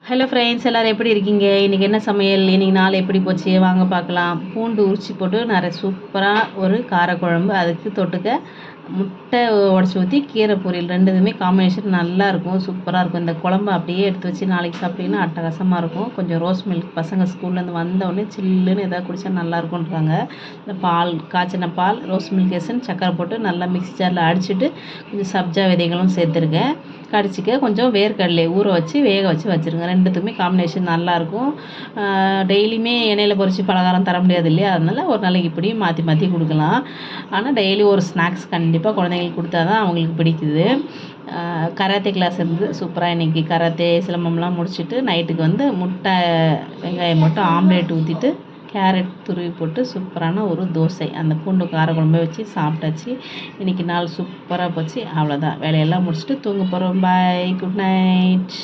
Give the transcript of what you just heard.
Hello friends, எல்லோரும் எப்படி இருக்கீங்க? இன்றைக்கி என்ன சமையல்? இன்றைக்கி நாள் எப்படி போச்சு வாங்க பார்க்கலாம். பூண்டு உரிச்சு போட்டு நிறைய சூப்பராக ஒரு காரக்குழம்பு, அதுக்கு தொட்டுக்க முட்டை உடச்சி ஊற்றி கீரை பொரியல், ரெண்டுதுமே காம்பினேஷன் நல்லாயிருக்கும், சூப்பராக இருக்கும். இந்த குழம்பு அப்படியே எடுத்து வச்சு நாளைக்கு சாப்பிட்டிங்கன்னா அட்டகாசமாக இருக்கும். கொஞ்சம் ரோஸ் மில்க், பசங்க ஸ்கூல்லேருந்து வந்தோடனே சில்லுன்னு எதாவது குடித்தா நல்லாயிருக்குன்றாங்க. இந்த பால், காய்ச்சின பால், ரோஸ் மில்க் எசன்ஸ், சக்கரை போட்டு நல்லா மிக்ஸி ஜாரில் அடிச்சுட்டு கொஞ்சம் சப்ஜா விதைகளும் சேர்த்துருக்கேன். கடிச்சிக்க கொஞ்சம் வேர்க்கடலையை ஊற வச்சு வேக வச்சு வச்சுருங்க. ரெண்டுத்துக்குமே காம்பினேஷன் நல்லாயிருக்கும். டெய்லியுமே எண்ணெயில் பொரித்து பலகாரம் தர முடியாது இல்லையா? அதனால் ஒரு நாளைக்கு இப்படி மாற்றி மாற்றி கொடுக்கலாம். ஆனால் டெய்லி ஒரு ஸ்நாக்ஸ் கண்டிப்பாக குழந்தைங்களுக்கு கொடுத்தா தான் அவங்களுக்கு பிடிக்குது. கராத்தே கிளாஸ் இருந்து சூப்பராக இன்றைக்கி கராத்தே சிலம்பம்லாம் முடிச்சுட்டு நைட்டுக்கு வந்து முட்டை வெங்காயம் போட்டு ஆம்லேட் ஊற்றிட்டு கேரட் துருவி போட்டு சூப்பரான ஒரு தோசை, அந்த பூண்டு காரக்குழம்பை வச்சு சாப்பிட்டாச்சு. இன்றைக்கி நாள் சூப்பராக போச்சு. அவ்வளோதான், வேலையெல்லாம் முடிச்சுட்டு தூங்க போகிறோம். பாய், குட் நைட்.